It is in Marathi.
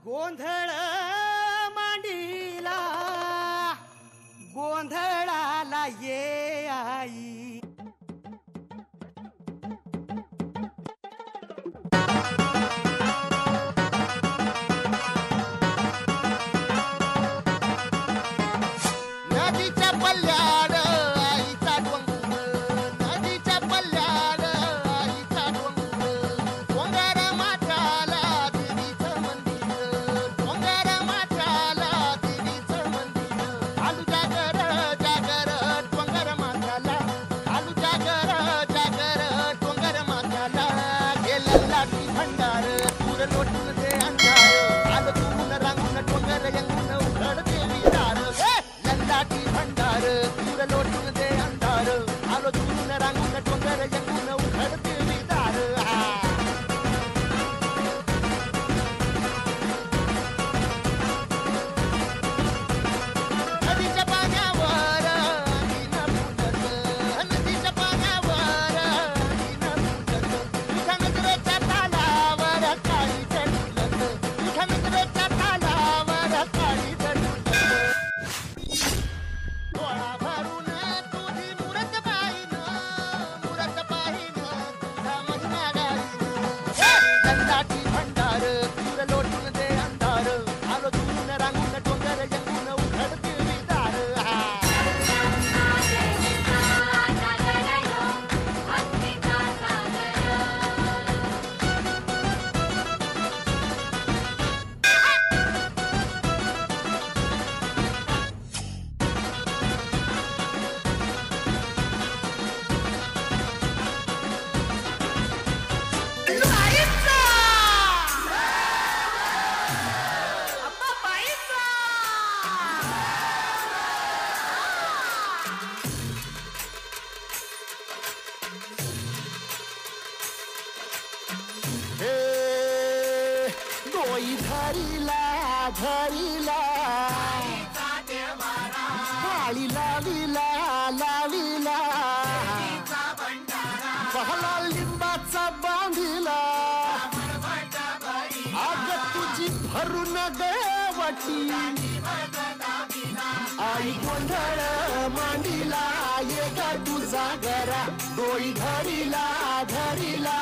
गोंधळ मांडीला गोंधळाला ये आई. नदीच्या पल्ल्याड आईचा डोंगर, नदीच्या पल्ल्याड आईचा डोंगर, डोंगर माथ्याला देवीचं मंदिर, डोंगर माथ्याला देवीचं मंदिर. आलू जागर जागर डोंगर माथ्याला, आलू जागर जागर डोंगर माथ्याला. गेलं लाटी भंडार दूर लोटून दे अंधार, आलं तुरून रांगून डोंगर यंगून उघड देवी दार. लाटी भंडार दूर लोटून दे अंधार, आलो दुरून रांगून डोंगर यंगून उघड देवी दार. नदीच्या पाण्यावर अंगीन फुटत, नदीच्या पाण्यावर अंगीन फुटत, तुझ्या नजरेच्या तालावर काळी झुलत, तुझ्या नजरेच्या तालावर काळी झुलत. डोळा भरून तुझी मुरत पाहिनं, मुरत पाहिनं तुझा महिना गाईनं. लाटी भंडार दूर लोटून दे अंधार, आलो दुरून रांगून डोंगर यंगून उघड देवी दार. डोई धरीला धरीला, बाळी लावीला लावीला, बहला लिंबाचा बांधिला, आग तुझी भरून गवटी, आई गोंधळ मांडीला ये ग तुझा घरा. डोई धरीला धरीला